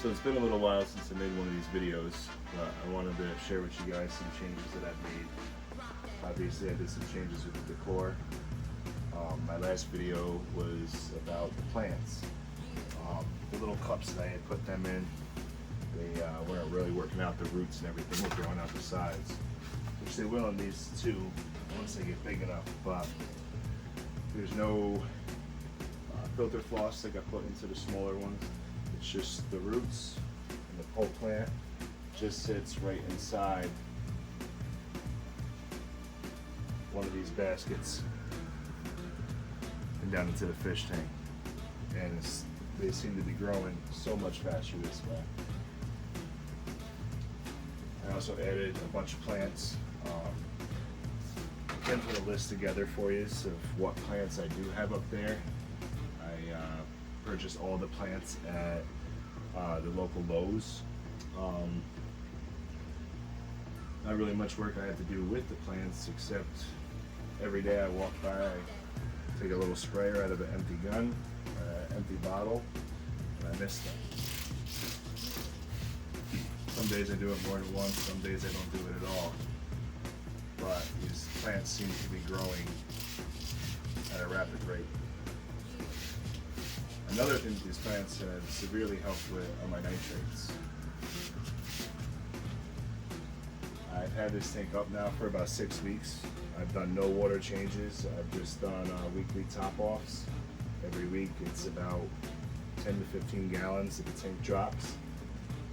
So it's been a little while since I made one of these videos, but I wanted to share with you guys some changes that I've made. Obviously I did some changes with the decor. My last video was about the plants. The little cups that I had put them in, they weren't really working out. The roots and everything were growing out the sides, which they will on these two once they get big enough, but there's no filter floss like I put into the smaller ones. It's just the roots, and the pole plant just sits right inside one of these baskets and down into the fish tank, and they seem to be growing so much faster this way. I also added a bunch of plants. I can put a list together for you of what plants I do have up there. I purchased all the plants at the local Lowe's. Not really much work I have to do with the plants, except every day I walk by, I take a little sprayer out of an empty gun, empty bottle, and I mist them. Some days I do it more than once, some days I don't do it at all. But these plants seem to be growing at a rapid rate. Another thing these plants have severely helped with are my nitrates. I've had this tank up now for about 6 weeks. I've done no water changes. I've just done weekly top-offs. Every week it's about 10 to 15 gallons that the tank drops.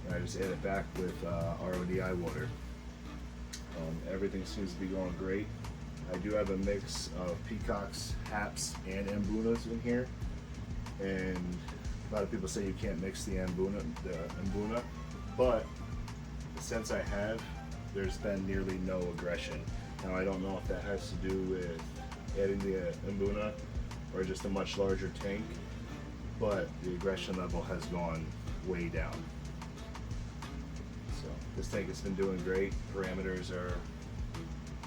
And I just add it back with RODI water. Everything seems to be going great. I do have a mix of peacocks, haps, and Mbunas in here. And a lot of people say you can't mix the Mbuna, but since I have, there's been nearly no aggression. Now I don't know if that has to do with adding the Mbuna or just a much larger tank, but the aggression level has gone way down. So this tank has been doing great. Parameters are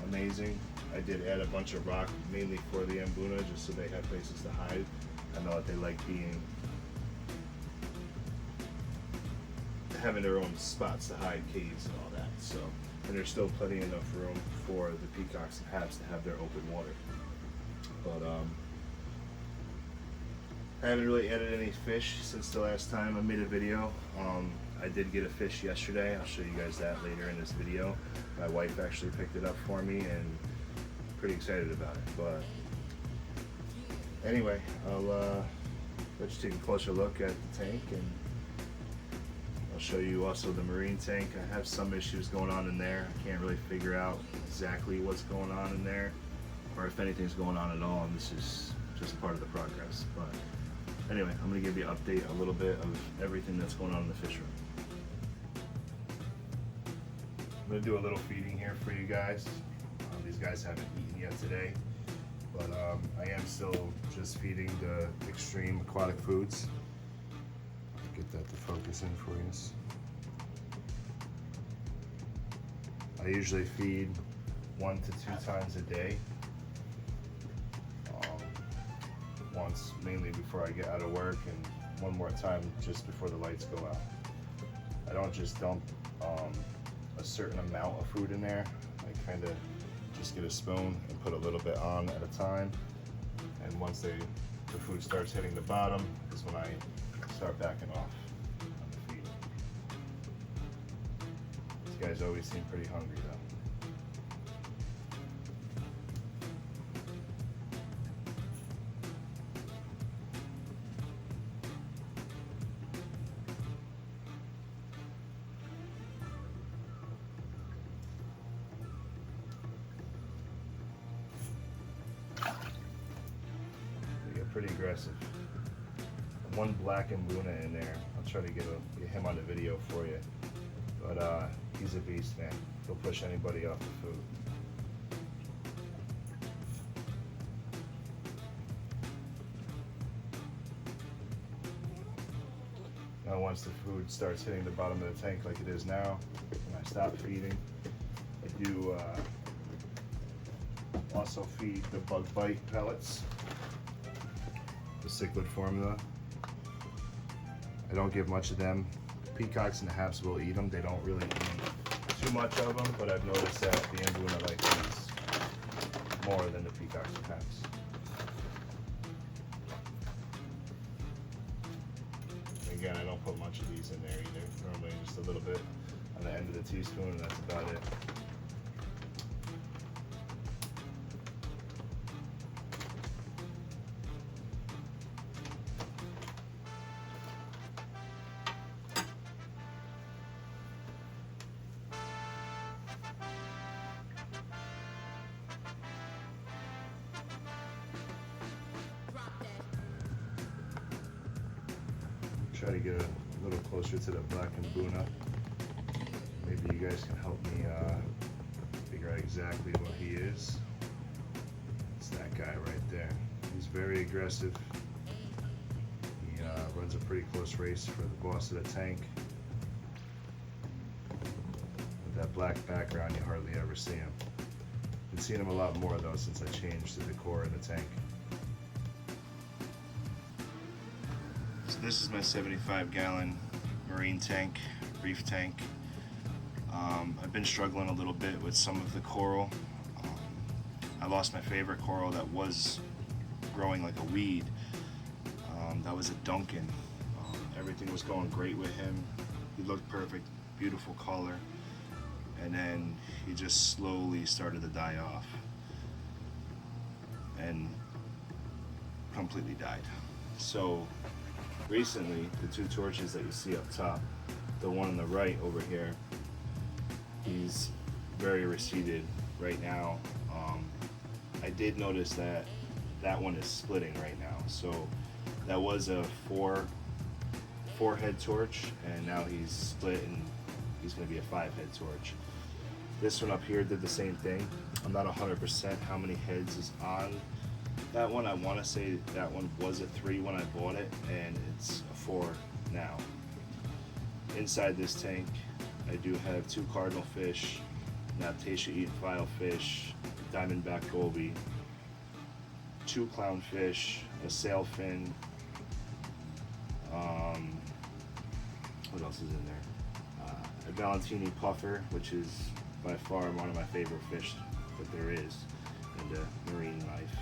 amazing. I did add a bunch of rock mainly for the Mbuna just so they have places to hide. I know that they like having their own spots to hide, caves and all that. So, and there's still plenty enough room for the peacocks and haps to have their open water. But I haven't really added any fish since the last time I made a video. I did get a fish yesterday. I'll show you guys that later in this video. My wife actually picked it up for me, and I'm pretty excited about it. But anyway, I'll let you take a closer look at the tank, and I'll show you also the marine tank. I have some issues going on in there. I can't really figure out exactly what's going on in there, or if anything's going on at all, and this is just part of the progress. But anyway, I'm going to give you an update a little bit of everything that's going on in the fish room. I'm going to do a little feeding here for you guys. These guys haven't eaten yet today, but I am still just feeding the extreme aquatic foods. Get that to focus in for you. I usually feed 1 to 2 times a day. Once mainly before I get out of work, and one more time just before the lights go out. I don't just dump a certain amount of food in there. I kind of just get a spoon and put a little bit on at a time, and once the food starts hitting the bottom is when I start backing off on the feed. These guys always seem pretty hungry though. Pretty aggressive. One black Mbuna in there. I'll try to get him on the video for you. But he's a beast, man. He'll push anybody off the food. Now once the food starts hitting the bottom of the tank like it is now, when I stop feeding, I do also feed the bug bite pellets. The Cichlid formula. I don't give much of them Peacocks and haps will eat them. They don't really eat too much of them, but I've noticed that the Mbuna like these more than the peacocks and haps. Again, I don't put much of these in there either. Normally just a little bit on the end of the teaspoon, and that's about it. Try to get a little closer to the black Mbuna. Maybe you guys can help me figure out exactly what he is. It's that guy right there. He's very aggressive. He runs a pretty close race for the boss of the tank. With that black background, you hardly ever see him. Been seeing him a lot more though since I changed the decor in the tank. This is my 75-gallon marine tank, reef tank. I've been struggling a little bit with some of the coral. I lost my favorite coral that was growing like a weed. That was a Duncan. Everything was going great with him. He looked perfect, beautiful color. And then he just slowly started to die off and completely died. So recently, the two torches that you see up top, the one on the right over here, he's very receded right now. I did notice that that one is splitting right now. So that was a four head torch, and now he's split and he's going to be a 5-head torch. This one up here did the same thing. I'm not 100% how many heads is on that one. I want to say that one was a 3 when I bought it, and it's a 4 now. Inside this tank, I do have 2 cardinal fish, Naptasia filefish, diamondback goby, 2 clownfish, a sailfin. What else is in there? A Valentini puffer, which is by far one of my favorite fish that there is in the marine life.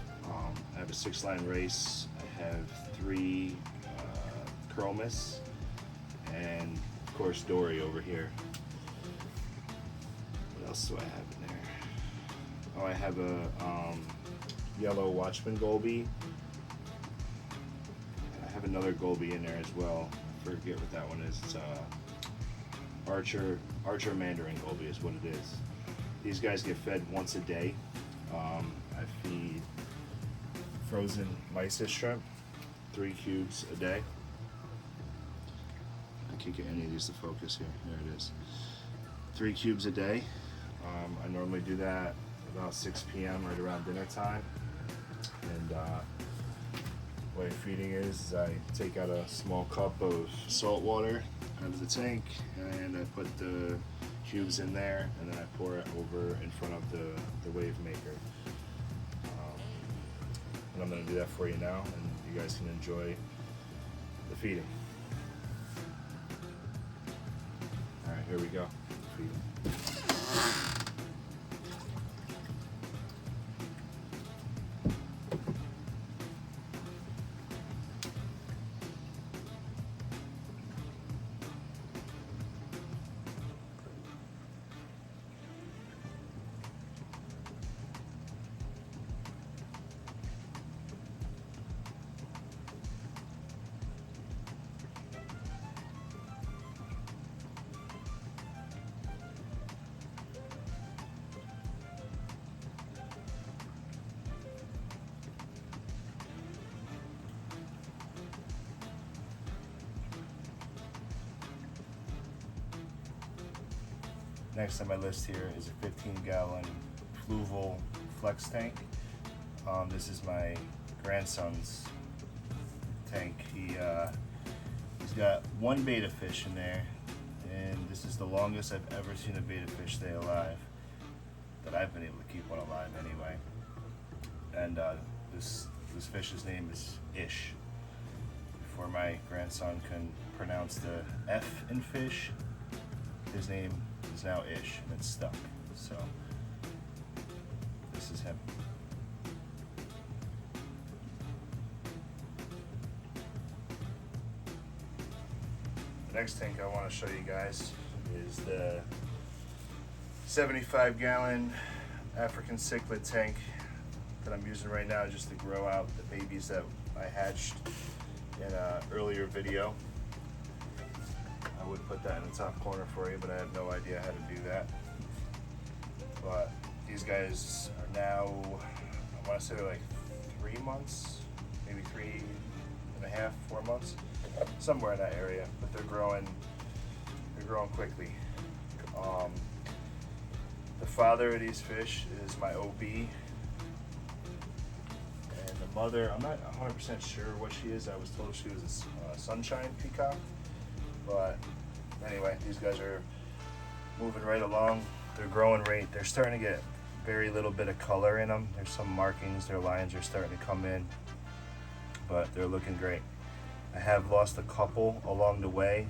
I have a 6-line race. I have 3 Chromis, and of course Dory over here. What else do I have in there? Oh, I have a yellow Watchman goby. I have another goby in there as well. I forget what that one is. It's Archer Mandarin goby is what it is. These guys get fed once a day. I feed frozen mysis shrimp, 3 cubes a day. I can't get any of these to focus here. There it is. 3 cubes a day. I normally do that about 6 p.m. right around dinner time. And the way feeding is I take out a small cup of salt water out of the tank, and I put the cubes in there, and then I pour it over in front of the wave maker. And I'm going to do that for you now, and you guys can enjoy the feeding. Alright, here we go. Feeding. Next on my list here is a 15-gallon Fluval Flex tank. This is my grandson's tank. He's got 1 betta fish in there, and this is the longest I've ever seen a betta fish stay alive, that I've been able to keep one alive anyway. And this fish's name is Ish, before my grandson can pronounce the F in fish. His name is now Ish, and it's stuck. So this is him. The next tank I want to show you guys is the 75-gallon African cichlid tank that I'm using right now just to grow out the babies that I hatched in an earlier video. I would put that in the top corner for you, but I have no idea how to do that. But these guys are now, I want to say they're like 3 months, maybe 3.5, 4 months, somewhere in that area. But they're growing quickly. The father of these fish is my OB, and the mother, I'm not 100% sure what she is. I was told she was a sunshine peacock, but anyway, these guys are moving right along. They're growing right. They're starting to get very little bit of color in them. There's some markings. Their lines are starting to come in, but they're looking great. I have lost a couple along the way,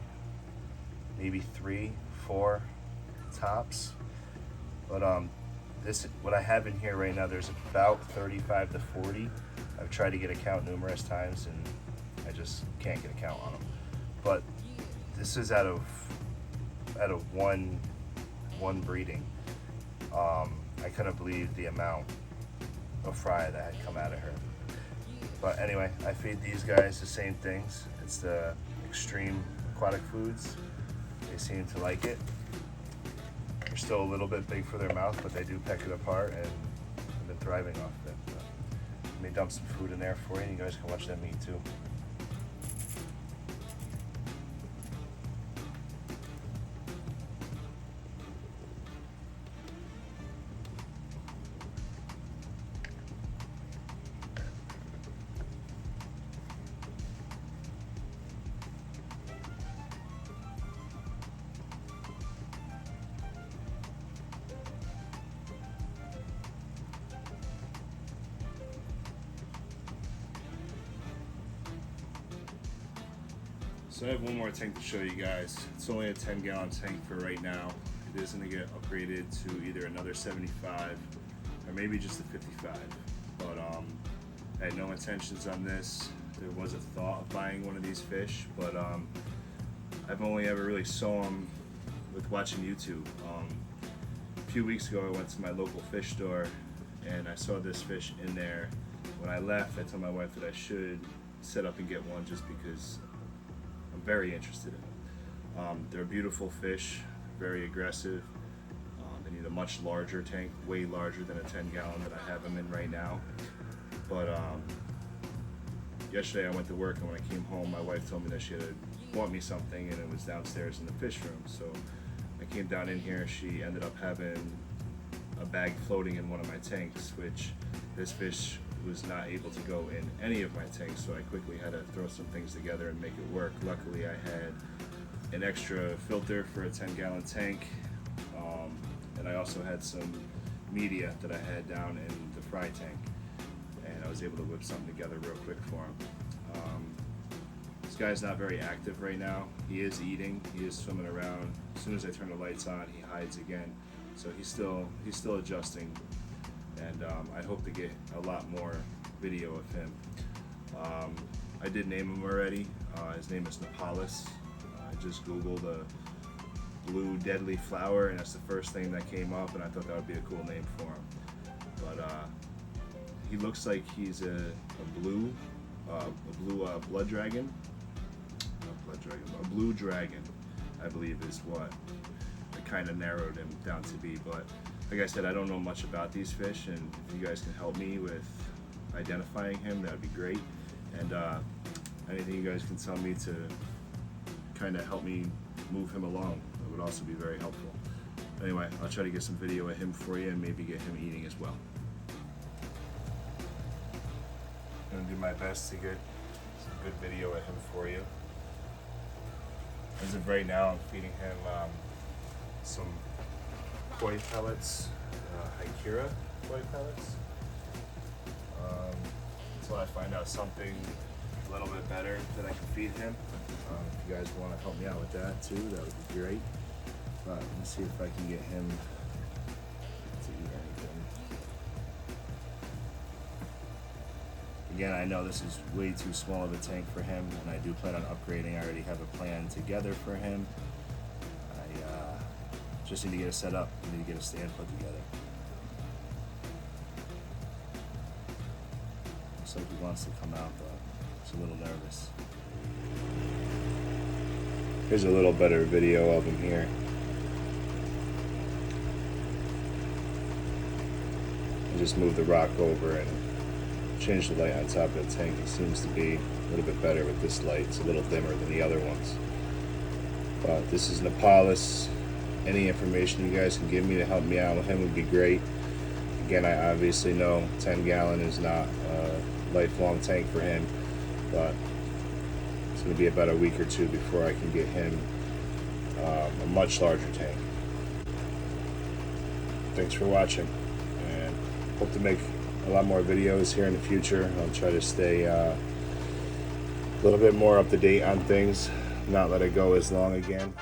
maybe 3, 4 tops. But what I have in here right now, there's about 35 to 40. I've tried to get a count numerous times, and I just can't get a count on them. But this is out of one breeding. I couldn't believe the amount of fry that had come out of her. But anyway, I feed these guys the same things. It's the extreme aquatic foods. They seem to like it. They're still a little bit big for their mouth, but they do peck it apart, and I've been thriving off it. Let me dump some food in there for you, and you guys can watch them eat too. So I have one more tank to show you guys. It's only a 10-gallon tank for right now. It is going to get upgraded to either another 75 or maybe just a 55. But I had no intentions on this. There was a thought of buying one of these fish, but I've only ever really saw them with watching YouTube. A few weeks ago I went to my local fish store and I saw this fish in there. When I left, I told my wife that I should set up and get one just because I'm very interested in them. They're beautiful fish, very aggressive. They need a much larger tank, way larger than a 10-gallon that I have them in right now. But yesterday I went to work, and when I came home, my wife told me that she had bought me something, and it was downstairs in the fish room. So I came down in here. She ended up having a bag floating in one of my tanks, which this fish was not able to go in any of my tanks, so I quickly had to throw some things together and make it work. Luckily I had an extra filter for a 10-gallon tank, and I also had some media that I had down in the fry tank, and I was able to whip something together real quick for him. This guy's not very active right now. He is eating, he is swimming around. As soon as I turn the lights on, he hides again, so he's still adjusting. And I hope to get a lot more video of him. I did name him already. His name is Nepalis. I just googled a blue deadly flower, and that's the first thing that came up, and I thought that would be a cool name for him. But he looks like he's a blue blood dragon. A blue dragon, I believe, is what I kind of narrowed him down to be. But like I said, I don't know much about these fish, and if you guys can help me with identifying him, that would be great. And anything you guys can tell me to kind of help me move him along, that would also be very helpful. Anyway, I'll try to get some video of him for you and maybe get him eating as well. I'm going to do my best to get some good video of him for you. As of right now, I'm feeding him some koi pellets, Hikira koi pellets, until I find out something a little bit better that I can feed him. If you guys want to help me out with that too, that would be great. But let's see if I can get him to eat anything. Again, I know this is way too small of a tank for him, and I do plan on upgrading. I already have a plan together for him. I just need to get it set up. I need to get a stand put together. Looks like he wants to come out, but he's a little nervous. Here's a little better video of him here. I just moved the rock over and changed the light on top of the tank. It seems to be a little bit better with this light. It's a little dimmer than the other ones. But this is Nepalis. Any information you guys can give me to help me out with him would be great. Again, I obviously know 10 gallon is not a lifelong tank for him, but it's going to be about a week or two before I can get him a much larger tank. Thanks for watching, and hope to make a lot more videos here in the future. I'll try to stay a little bit more up to date on things, not let it go as long again.